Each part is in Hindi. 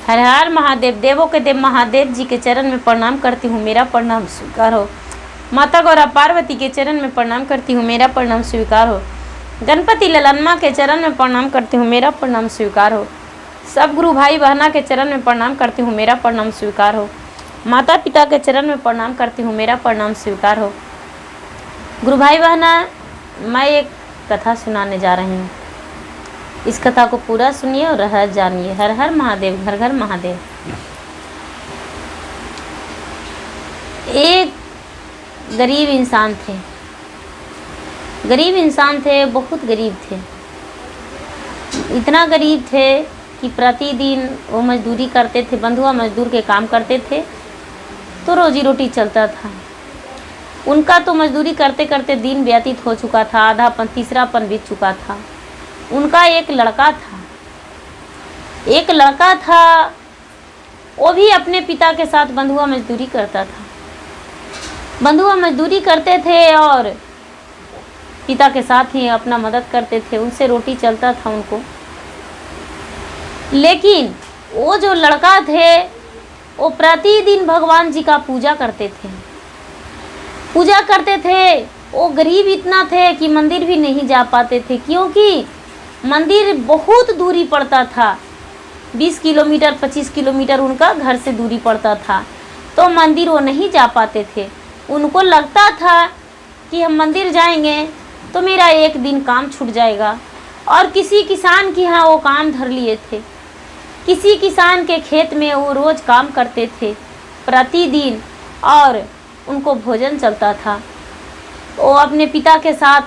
हर हर महादेव। देवों के देव महादेव जी के चरण में प्रणाम करती हूँ, मेरा प्रणाम स्वीकार हो। माता गौरा पार्वती के चरण में प्रणाम करती हूँ, मेरा प्रणाम स्वीकार हो। गणपति ललनमा के चरण में प्रणाम करती हूँ, मेरा प्रणाम स्वीकार हो। सब गुरु भाई बहना के चरण में प्रणाम करती हूँ, मेरा प्रणाम स्वीकार हो। माता पिता के चरण में प्रणाम करती हूँ, मेरा प्रणाम स्वीकार हो। गुरु भाई बहना, मैं एक कथा सुनाने जा रही हूँ। इस कथा को पूरा सुनिए और रहस्य जानिए। हर हर महादेव, घर घर महादेव। एक गरीब इंसान थे, बहुत गरीब थे। इतना गरीब थे कि प्रतिदिन वो मजदूरी करते थे, बंधुआ मजदूर के काम करते थे तो रोजी रोटी चलता था। उनका तो मजदूरी करते करते दिन व्यतीत हो चुका था, आधापन तीसरापन बीत चुका था। उनका एक लड़का था, वो भी अपने पिता के साथ बंधुआ मजदूरी करता था। बंधुआ मजदूरी करते थे और पिता के साथ ही अपना मदद करते थे, उनसे रोटी चलता था उनको। लेकिन वो जो लड़का थे वो प्रतिदिन भगवान जी का पूजा करते थे। वो गरीब इतना थे कि मंदिर भी नहीं जा पाते थे, क्योंकि मंदिर बहुत दूरी पड़ता था। 20 किलोमीटर 25 किलोमीटर उनका घर से दूरी पड़ता था, तो मंदिर वो नहीं जा पाते थे। उनको लगता था कि हम मंदिर जाएंगे तो मेरा एक दिन काम छूट जाएगा। और किसी किसान के यहाँ वो काम धर लिए थे। किसी किसान के खेत में वो रोज़ काम करते थे प्रतिदिन, और उनको भोजन चलता था। वो अपने पिता के साथ,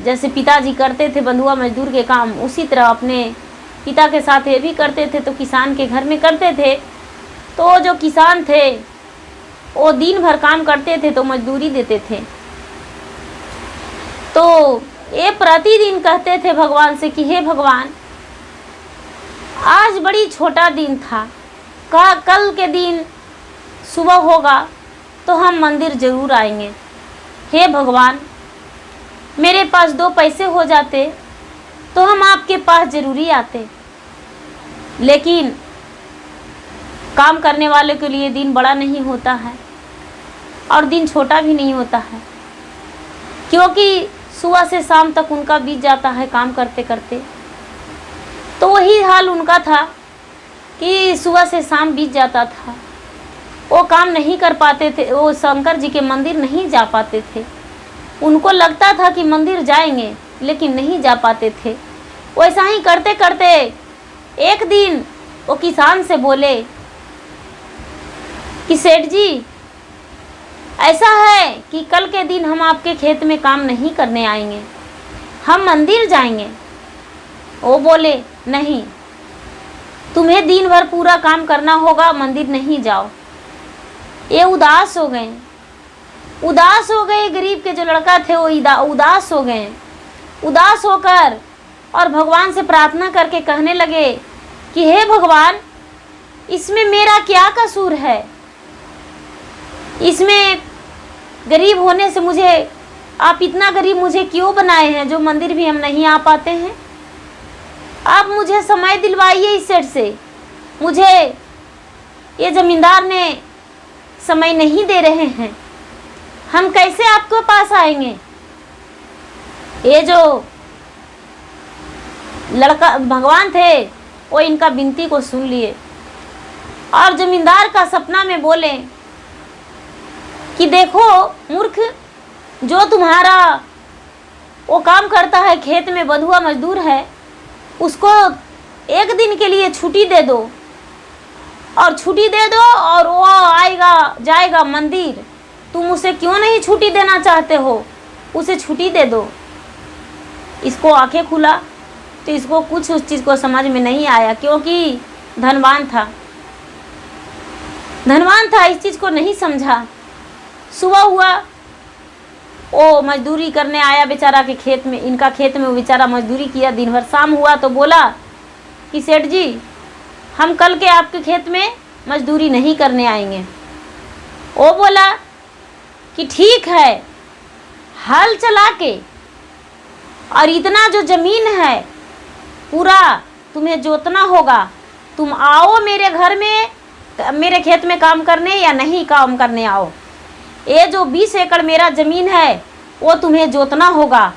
जैसे पिताजी करते थे बंधुआ मजदूर के काम, उसी तरह अपने पिता के साथ ये भी करते थे। तो किसान के घर में करते थे। तो जो किसान थे वो दिन भर काम करते थे तो मजदूरी देते थे। तो ये प्रतिदिन कहते थे भगवान से कि हे भगवान, आज बड़ी छोटा दिन था, कल के दिन सुबह होगा तो हम मंदिर ज़रूर आएंगे। हे भगवान, मेरे पास 2 पैसे हो जाते तो हम आपके पास ज़रूरी आते। लेकिन काम करने वाले के लिए दिन बड़ा नहीं होता है और दिन छोटा भी नहीं होता है, क्योंकि सुबह से शाम तक उनका बीत जाता है काम करते करते। तो वही हाल उनका था कि सुबह से शाम बीत जाता था, वो काम नहीं कर पाते थे। वो शंकर जी के मंदिर नहीं जा पाते थे। उनको लगता था कि मंदिर जाएंगे, लेकिन नहीं जा पाते थे। वैसा ही करते करते एक दिन वो किसान से बोले कि सेठ जी, ऐसा है कि कल के दिन हम आपके खेत में काम नहीं करने आएंगे, हम मंदिर जाएंगे। वो बोले नहीं, तुम्हें दिन भर पूरा काम करना होगा, मंदिर नहीं जाओ। ये उदास हो गए। गरीब के जो लड़का थे वो उदास हो गए। उदास होकर और भगवान से प्रार्थना करके कहने लगे कि हे भगवान, इसमें मेरा क्या कसूर है? इसमें गरीब होने से मुझे, आप इतना गरीब मुझे क्यों बनाए हैं जो मंदिर भी हम नहीं आ पाते हैं? आप मुझे समय दिलवाइए इस सेठ से। मुझे ये ज़मींदार ने समय नहीं दे रहे हैं, हम कैसे आपके पास आएंगे? ये जो लड़का भगवान थे वो इनका विनती को सुन लिए और जमींदार का सपना में बोले कि देखो मूर्ख, जो तुम्हारा वो काम करता है खेत में, बंधुआ मजदूर है, उसको एक दिन के लिए छुट्टी दे दो और वो आएगा जाएगा मंदिर। तुम उसे क्यों नहीं छुट्टी देना चाहते हो? उसे छुट्टी दे दो। इसको आंखें खुला तो इसको कुछ उस चीज़ को समझ में नहीं आया, क्योंकि धनवान था, इस चीज़ को नहीं समझा। सुबह हुआ, वो मजदूरी करने आया बेचारा के खेत में, इनका खेत में वो बेचारा मजदूरी किया दिन भर। शाम हुआ तो बोला कि सेठ जी, हम कल के आपके खेत में मजदूरी नहीं करने आएंगे। वो बोला कि ठीक है, हल चला के और इतना जो ज़मीन है पूरा तुम्हें जोतना होगा, तुम आओ मेरे घर में, मेरे खेत में काम करने या नहीं काम करने आओ। ये जो 20 एकड़ मेरा ज़मीन है वो तुम्हें जोतना होगा।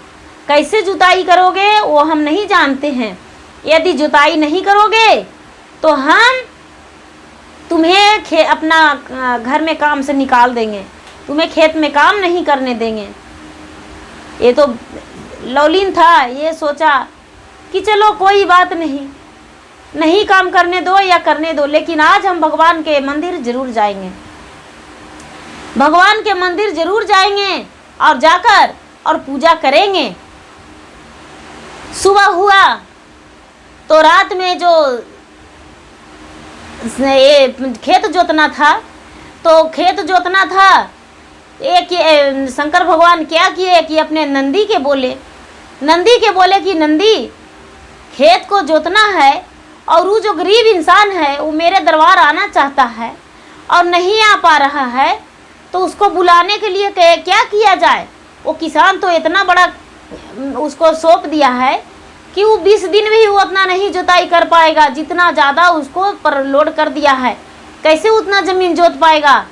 कैसे जुताई करोगे वो हम नहीं जानते हैं। यदि जुताई नहीं करोगे तो हम तुम्हें अपना घर में काम से निकाल देंगे, तुम्हें खेत में काम नहीं करने देंगे। ये तो लौलीन था, ये सोचा कि चलो कोई बात नहीं, नहीं काम करने दो या करने दो, लेकिन आज हम भगवान के मंदिर जरूर जाएंगे, भगवान के मंदिर जरूर जाएंगे और जाकर और पूजा करेंगे। सुबह हुआ तो रात में जो ये खेत जोतना था, तो खेत जोतना था, एक शंकर भगवान क्या किए कि अपने नंदी के बोले कि नंदी खेत को जोतना है और वो जो गरीब इंसान है वो मेरे दरबार आना चाहता है और नहीं आ पा रहा है, तो उसको बुलाने के लिए क्या किया जाए। वो किसान तो इतना बड़ा उसको सौंप दिया है कि वो 20 दिन में ही वो उतना नहीं जोताई कर पाएगा, जितना ज़्यादा उसको पर लोड कर दिया है, कैसे उतना ज़मीन जोत पाएगा।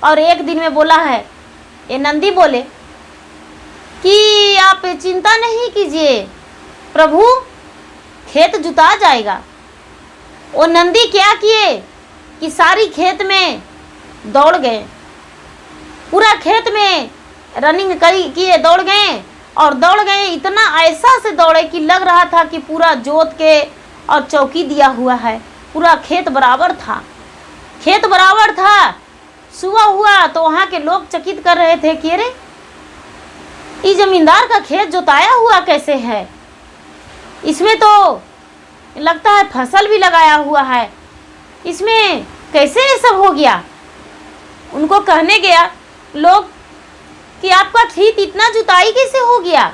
और एक दिन में बोला है, ये नंदी बोले कि आप चिंता नहीं कीजिए प्रभु, खेत जुता जाएगा। वो नंदी क्या किए कि सारी खेत में दौड़ गए, पूरा खेत में रनिंग किए, दौड़ गए और दौड़ गए, इतना ऐसा से दौड़े कि लग रहा था कि पूरा जोत के और चौकी दिया हुआ है, पूरा खेत बराबर था, खेत बराबर था। सुबह हुआ तो वहाँ के लोग चकित कर रहे थे कि अरे इस जमींदार का खेत जोताया हुआ कैसे है, इसमें तो लगता है फसल भी लगाया हुआ है, इसमें कैसे ये सब हो गया। उनको कहने गया लोग कि आपका खेत इतना जुताई कैसे हो गया।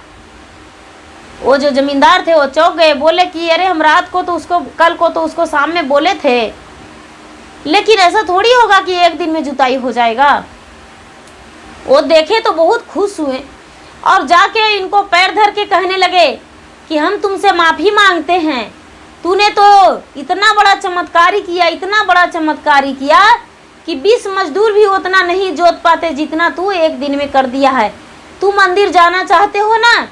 वो जो जमींदार थे वो चौंक गए, बोले कि अरे हम रात को तो उसको, कल को तो उसको शाम में बोले थे, लेकिन ऐसा थोड़ी होगा कि एक दिन में जुताई हो जाएगा। वो देखे तो बहुत खुश हुए और जाके इनको पैर धर के कहने लगे कि हम तुमसे माफ़ी मांगते हैं, तूने तो इतना बड़ा चमत्कारी किया, इतना बड़ा चमत्कारी किया कि 20 मजदूर भी उतना नहीं जोत पाते जितना तू एक दिन में कर दिया है। तू मंदिर जाना चाहते हो ना,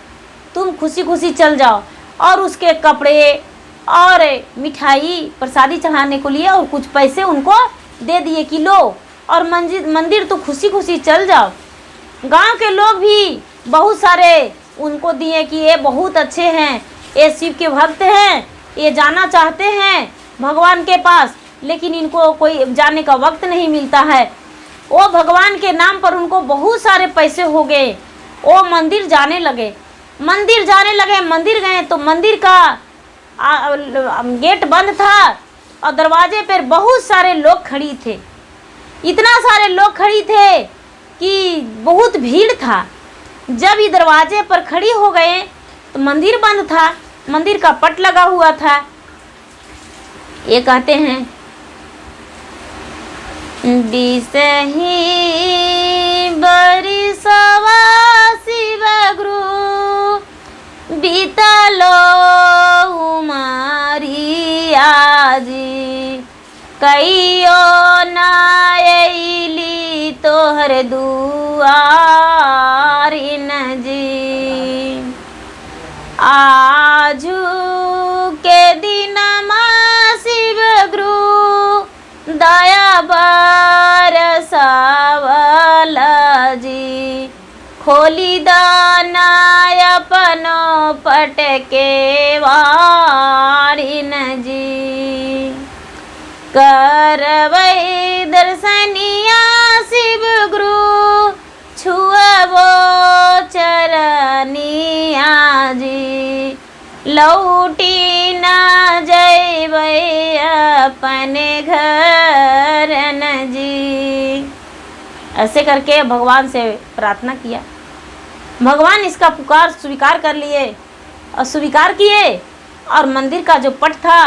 तुम खुशी खुशी चल जाओ। और उसके कपड़े और मिठाई प्रसादी चढ़ाने को लिए और कुछ पैसे उनको दे दिए कि लो और मंदिर तो खुशी खुशी चल जाओ। गांव के लोग भी बहुत सारे उनको दिए कि ये बहुत अच्छे हैं, ये शिव के भक्त हैं, ये जाना चाहते हैं भगवान के पास, लेकिन इनको कोई जाने का वक्त नहीं मिलता है। वो भगवान के नाम पर उनको बहुत सारे पैसे हो गए। वो मंदिर जाने लगे, मंदिर गए तो मंदिर का गेट बंद था और दरवाजे पर बहुत सारे लोग खड़ी थे, इतना सारे लोग खड़ी थे कि बहुत भीड़ था। जब ये दरवाजे पर खड़ी हो गए तो मंदिर बंद था, मंदिर का पट लगा हुआ था। ये कहते हैं बिसही बरिसवा शिव गुरु बीतलो उमरिया जी, कईयो नायली तोहर दुआरिन जी। आजू के दिन शिव गुरु दया बरसावल जी, खोली दाना अपनो पटके वारिन जी। करवै दर्शनिया शिव गुरु छुअबो चरनिया जी, लौटी न जैबै अपने घर न जी। ऐसे करके भगवान से प्रार्थना किया। भगवान इसका पुकार स्वीकार कर लिए और स्वीकार किए और मंदिर का जो पट था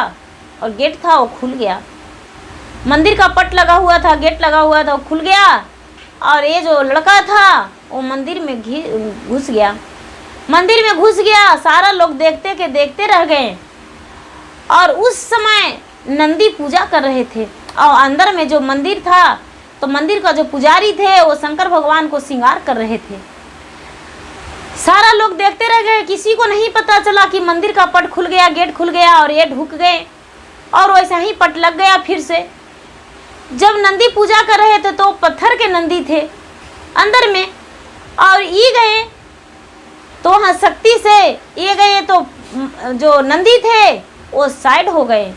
और गेट था वो खुल गया। मंदिर का पट लगा हुआ था, गेट लगा हुआ था, वो खुल गया और ये जो लड़का था वो मंदिर में घुस गया। मंदिर में घुस गया, सारा लोग देखते के देखते रह गए। और उस समय नंदी पूजा कर रहे थे और अंदर में जो मंदिर था तो मंदिर का जो पुजारी थे वो शंकर भगवान को श्रृंगार कर रहे थे। सारा लोग देखते रह गए, किसी को नहीं पता चला कि मंदिर का पट खुल गया, गेट खुल गया और ये ढुक गए और वैसा ही पट लग गया फिर से। जब नंदी पूजा कर रहे थे तो पत्थर के नंदी थे अंदर में और ये गए तो वहाँ शक्ति से ये गए तो जो नंदी थे वो साइड हो गए।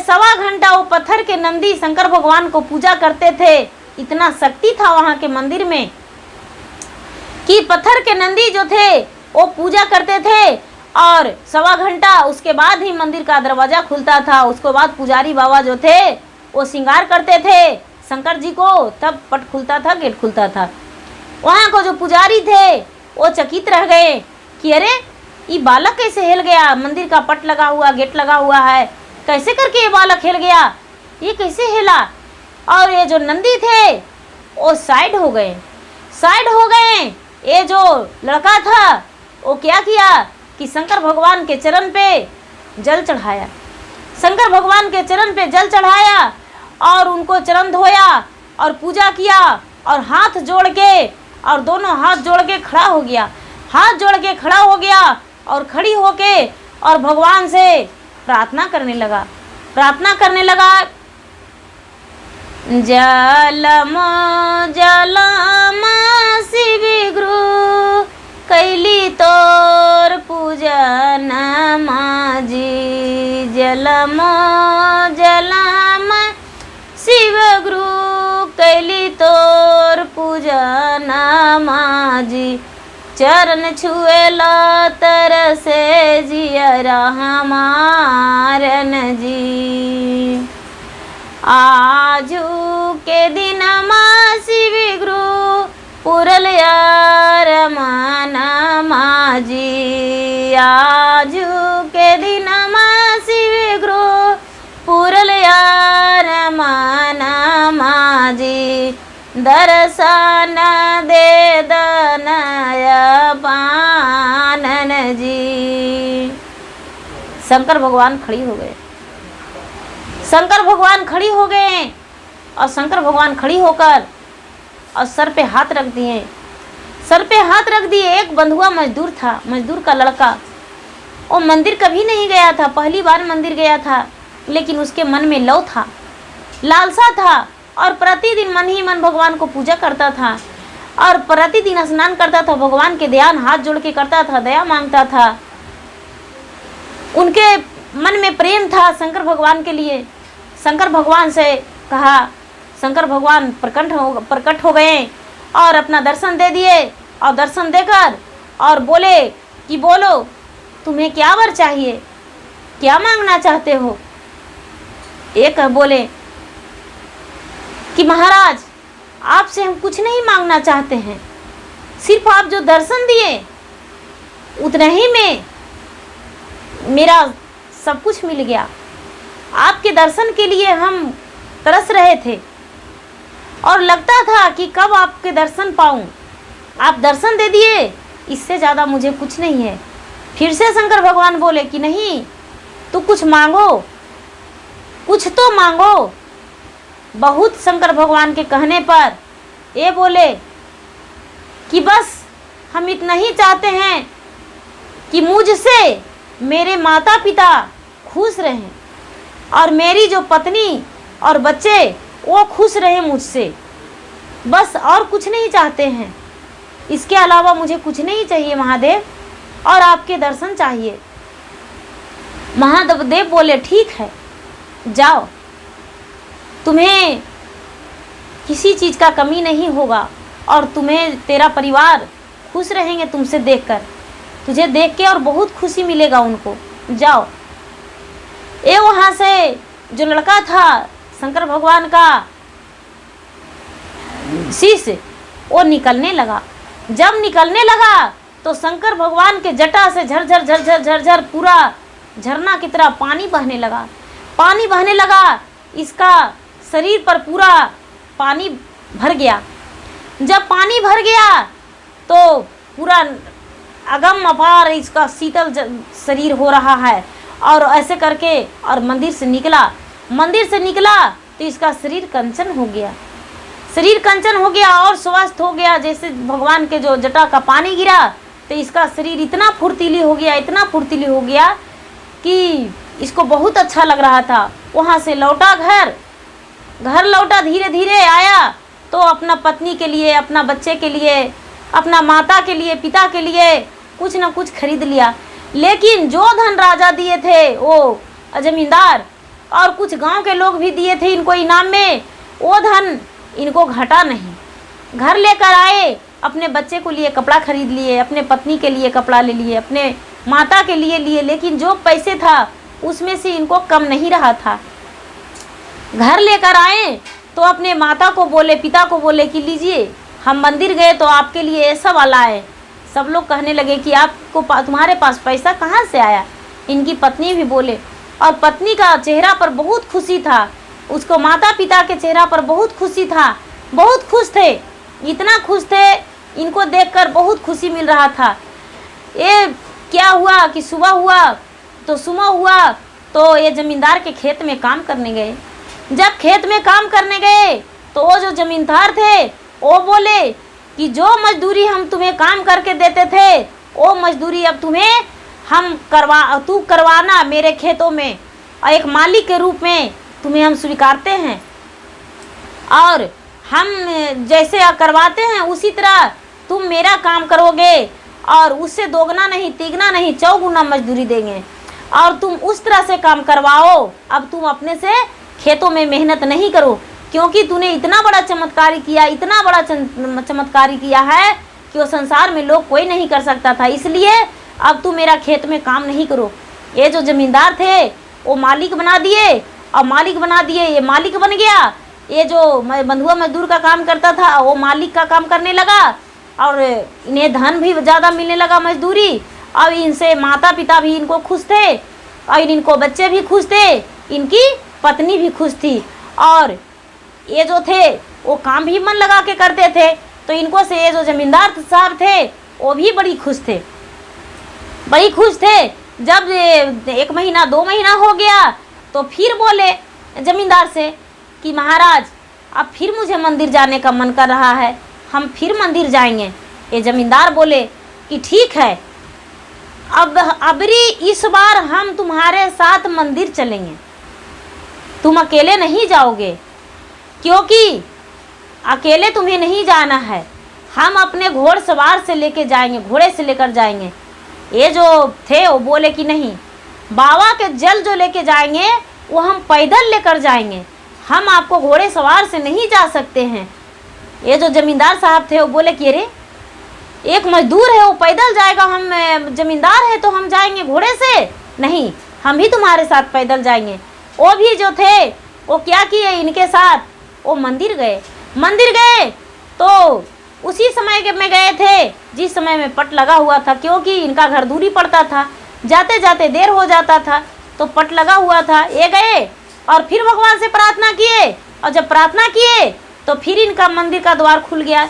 सवा घंटा वो पत्थर के नंदी शंकर भगवान को पूजा करते थे। इतना शक्ति था वहाँ के मंदिर में कि पत्थर के नंदी जो थे वो पूजा करते थे और सवा घंटा उसके बाद ही मंदिर का दरवाज़ा खुलता था। उसके बाद पुजारी बाबा जो थे वो श्रृंगार करते थे शंकर जी को, तब पट खुलता था, गेट खुलता था। वहाँ को जो पुजारी थे वो चकित रह गए कि अरे ये बालक कैसे हिल गया, मंदिर का पट लगा हुआ, गेट लगा हुआ है, कैसे करके ये बालक हिल गया, ये कैसे हिला। और ये जो नंदी थे वो साइड हो गए। ये जो लड़का था वो क्या किया कि शंकर भगवान के चरण पे जल चढ़ाया, और उनको चरण धोया और पूजा किया और हाथ जोड़ के और दोनों हाथ जोड़ के खड़ा हो गया और खड़ी होके और भगवान से प्रार्थना करने लगा। जलम शिव गुरु कैली तोर पूजन माजी, जलम शिव गुरु कैली तोर पूजन माजी, चरण छुएला तरसे जियरा हमारन जी। आजू के दिन माँ शिव गुरु पुरल यार माना माजी, आजू के दिन माँ शिव गुरु पुरल यार माना माजी, दर्शन दे दनया पानन जी। शंकर भगवान खड़ी हो गए और शंकर भगवान खड़ी होकर और सर पे हाथ रख दिए। एक बंधुआ मजदूर का लड़का, वो मंदिर कभी नहीं गया था, पहली बार मंदिर गया था, लेकिन उसके मन में लौ था, लालसा था और प्रतिदिन मन ही मन भगवान को पूजा करता था और प्रतिदिन स्नान करता था, भगवान के ध्यान हाथ जोड़ के करता था, दया मांगता था। उनके मन में प्रेम था शंकर भगवान के लिए। शंकर भगवान से कहा, शंकर भगवान प्रकट हो गए और अपना दर्शन दे दिए और दर्शन देकर और बोले कि बोलो तुम्हें क्या वर चाहिए, क्या मांगना चाहते हो। एक बोले कि महाराज आपसे हम कुछ नहीं मांगना चाहते हैं, सिर्फ आप जो दर्शन दिए उतने ही में मेरा सब कुछ मिल गया। आपके दर्शन के लिए हम तरस रहे थे और लगता था कि कब आपके दर्शन पाऊं, आप दर्शन दे दिए, इससे ज़्यादा मुझे कुछ नहीं है। फिर से शंकर भगवान बोले कि नहीं, तो कुछ मांगो, कुछ तो मांगो। बहुत शंकर भगवान के कहने पर ये बोले कि बस हम इतना ही चाहते हैं कि मुझसे मेरे माता पिता खुश रहें और मेरी जो पत्नी और बच्चे वो खुश रहें मुझसे, बस और कुछ नहीं चाहते हैं। इसके अलावा मुझे कुछ नहीं चाहिए महादेव, और आपके दर्शन चाहिए। महादेव बोले ठीक है, जाओ, तुम्हें किसी चीज़ का कमी नहीं होगा और तुम्हें तेरा परिवार खुश रहेंगे तुमसे देखकर, तुझे देख के और बहुत खुशी मिलेगा उनको, जाओ। ये वहाँ से जो लड़का था शंकर भगवान का शिष्य, वो निकलने लगा। जब निकलने लगा तो शंकर भगवान के जटा से झरझर झरझर झरझर पूरा झरना की तरह पानी बहने लगा। इसका शरीर पर पूरा पानी भर गया। जब पानी भर गया तो पूरा अगम अपार इसका शीतल शरीर हो रहा है और ऐसे करके और मंदिर से निकला। मंदिर से निकला तो इसका शरीर कंचन हो गया, शरीर कंचन हो गया और स्वस्थ हो गया। जैसे भगवान के जो जटा का पानी गिरा तो इसका शरीर इतना फुर्तीली हो गया, इतना फुर्तीली हो गया कि इसको बहुत अच्छा लग रहा था। वहाँ से लौटा घर लौटा, धीरे धीरे आया तो अपना पत्नी के लिए, अपना बच्चे के लिए, अपना माता के लिए, पिता के लिए कुछ ना कुछ खरीद लिया। लेकिन जो धन राजा दिए थे वो जमींदार और कुछ गांव के लोग भी दिए थे इनको इनाम में, वो धन इनको घटा नहीं। घर लेकर आए, अपने बच्चे को लिए कपड़ा खरीद लिए, अपने पत्नी के लिए कपड़ा ले लिए, अपने माता के लिए, लेकिन जो पैसे था उसमें से इनको कम नहीं रहा था। घर लेकर आए तो अपने माता को बोले, पिता को बोले कि लीजिए हम मंदिर गए तो आपके लिए ऐसा वाला है। सब लोग कहने लगे कि आपको तुम्हारे पास पैसा कहाँ से आया। इनकी पत्नी भी बोले, और पत्नी का चेहरा पर बहुत खुशी था, उसको माता पिता के चेहरा पर बहुत खुशी था, बहुत खुश थे, इतना खुश थे, इनको देखकर बहुत खुशी मिल रहा था। ये क्या हुआ कि सुबह हुआ तो ये ज़मींदार के खेत में काम करने गए। जब खेत में काम करने गए तो वो जो ज़मींदार थे वो बोले कि जो मजदूरी हम तुम्हें काम करके देते थे वो मजदूरी अब तू करवाना मेरे खेतों में, और एक मालिक के रूप में तुम्हें हम स्वीकारते हैं, और हम जैसे करवाते हैं उसी तरह तुम मेरा काम करोगे, और उससे दोगुना नहीं, तिगुना नहीं, चौगुना मजदूरी देंगे, और तुम उस तरह से काम करवाओ। अब तुम अपने से खेतों में मेहनत नहीं करो, क्योंकि तूने इतना बड़ा चमत्कारी किया, इतना बड़ा चमत्कारी किया है कि वो संसार में लोग कोई नहीं कर सकता था, इसलिए अब तू मेरा खेत में काम नहीं करो। ये जो ज़मींदार थे वो मालिक बना दिए, और मालिक बना दिए, ये मालिक बन गया। ये जो बंधुआ मजदूर का काम करता था वो मालिक का काम करने लगा, और इन्हें धन भी ज़्यादा मिलने लगा, मजदूरी। और इनसे माता पिता भी इनको खुश थे, और इनको बच्चे भी खुश थे, इनकी पत्नी भी खुश थी, और ये जो थे वो काम भी मन लगा के करते थे। तो इनको से ये जो ज़मींदार साहब थे वो भी बड़ी खुश थे। जब 1 महीना 2 महीना हो गया तो फिर बोले ज़मींदार से कि महाराज अब फिर मुझे मंदिर जाने का मन कर रहा है, हम फिर मंदिर जाएंगे। ये ज़मींदार बोले कि ठीक है, अबरी इस बार हम तुम्हारे साथ मंदिर चलेंगे, तुम अकेले नहीं जाओगे, क्योंकि अकेले तुम्हें नहीं जाना है, हम अपने घोड़सवार से लेके जाएंगे, घोड़े से लेकर जाएंगे। ये जो थे वो बोले कि नहीं, बाबा के जल जो लेके जाएंगे वो हम पैदल लेकर जाएंगे, हम आपको घोड़े सवार से नहीं जा सकते हैं। ये जो ज़मींदार साहब थे वो बोले कि अरे एक मजदूर है वो पैदल जाएगा, हम ज़मींदार है तो हम जाएंगे घोड़े से, नहीं हम भी तुम्हारे साथ पैदल जाएंगे। वो भी जो थे वो क्या किए, इनके साथ वो मंदिर गए तो उसी समय में गए थे जिस समय में पट लगा हुआ था, क्योंकि इनका घर दूरी पड़ता था, जाते जाते देर हो जाता था, तो पट लगा हुआ था। ये गए और फिर भगवान से प्रार्थना किए, और जब प्रार्थना किए तो फिर इनका मंदिर का द्वार खुल गया।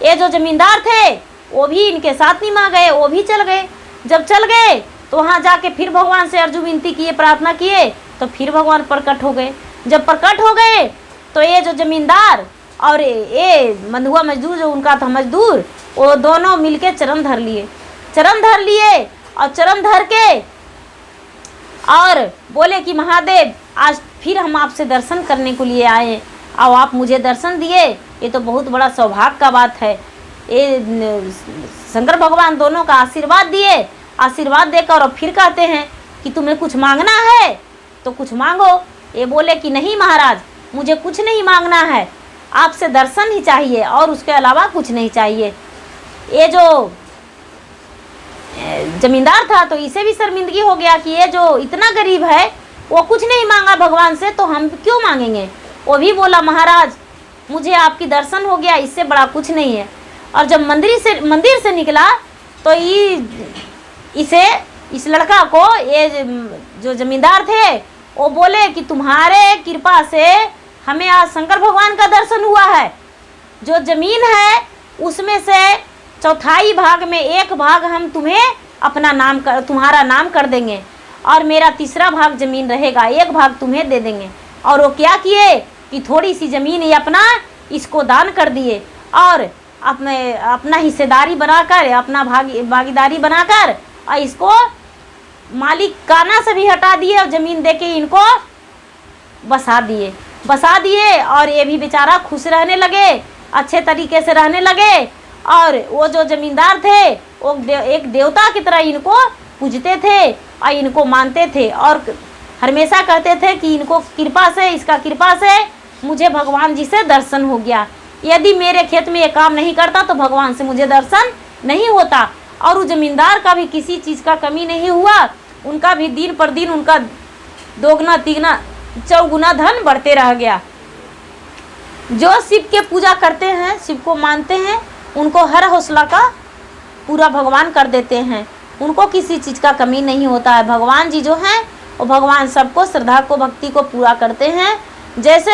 ये जो ज़मींदार थे वो भी इनके साथ निमा गए, वो भी चल गए। जब चल गए तो वहाँ जाके फिर भगवान से अर्जु विनती किए, प्रार्थना किए, तो फिर भगवान प्रकट हो गए। जब प्रकट हो गए तो ये जो ज़मींदार और ये बंधुआ मजदूर जो उनका था मजदूर, वो दोनों मिलके चरण धर लिए और चरण धर के और बोले कि महादेव आज फिर हम आपसे दर्शन करने को लिए आए, और आप मुझे दर्शन दिए, ये तो बहुत बड़ा सौभाग्य का बात है। ये शंकर भगवान दोनों का आशीर्वाद दिए, आशीर्वाद देकर और फिर कहते हैं कि तुम्हें कुछ मांगना है तो कुछ मांगो। ये बोले कि नहीं महाराज, मुझे कुछ नहीं मांगना है, आपसे दर्शन ही चाहिए और उसके अलावा कुछ नहीं चाहिए। ये जो जमींदार था तो इसे भी शर्मिंदगी हो गया कि ये जो इतना गरीब है वो कुछ नहीं मांगा भगवान से, तो हम क्यों मांगेंगे। वो भी बोला महाराज मुझे आपकी दर्शन हो गया, इससे बड़ा कुछ नहीं है। और जब मंदिर से निकला तो इस लड़का को ये जो जमींदार थे वो बोले कि तुम्हारे कृपा से हमें आज शंकर भगवान का दर्शन हुआ है। जो ज़मीन है उसमें से 1/4 भाग में 1 भाग हम तुम्हें तुम्हारा नाम कर देंगे, और मेरा तीसरा भाग ज़मीन रहेगा, एक भाग तुम्हें दे देंगे। और वो क्या किए कि थोड़ी सी ज़मीन ये अपना इसको दान कर दिए और अपना हिस्सेदारी बनाकर, अपना भागीदारी बनाकर और इसको मालिकाना से भी हटा दिए और ज़मीन दे के इनको बसा दिए। और ये भी बेचारा खुश रहने लगे, अच्छे तरीके से रहने लगे। और वो जो ज़मींदार थे वो एक देवता की तरह इनको पूजते थे और इनको मानते थे और हमेशा कहते थे कि इनको कृपा से, इसका कृपा से मुझे भगवान जी से दर्शन हो गया। यदि मेरे खेत में ये काम नहीं करता तो भगवान से मुझे दर्शन नहीं होता। और उस ज़मींदार का भी किसी चीज़ का कमी नहीं हुआ, उनका भी दिन पर दिन उनका दोगुना तिगुना चौगुना धन बढ़ते रह गया। जो शिव के पूजा करते हैं, शिव को मानते हैं, उनको हर हौसला का पूरा भगवान कर देते हैं, उनको किसी चीज़ का कमी नहीं होता है। भगवान जी जो हैं वो भगवान सबको श्रद्धा को, भक्ति को पूरा करते हैं। जैसे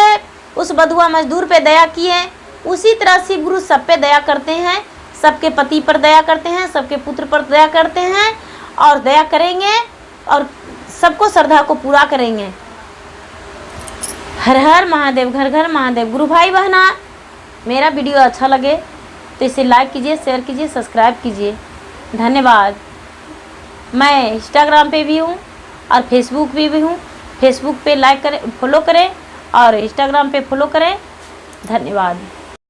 उस बधुआ मजदूर पे दया किए, उसी तरह शिव गुरु सब पे दया करते हैं, सबके पति पर दया करते हैं, सबके पुत्र पर दया करते हैं और दया करेंगे और सबको श्रद्धा को पूरा करेंगे। हर हर महादेव, घर घर महादेव। गुरु भाई बहना, मेरा वीडियो अच्छा लगे तो इसे लाइक कीजिए, शेयर कीजिए, सब्सक्राइब कीजिए। धन्यवाद। मैं इंस्टाग्राम पे भी हूँ और फेसबुक पे भी हूँ। फेसबुक पे लाइक करें, फॉलो करें और इंस्टाग्राम पे फॉलो करें। धन्यवाद।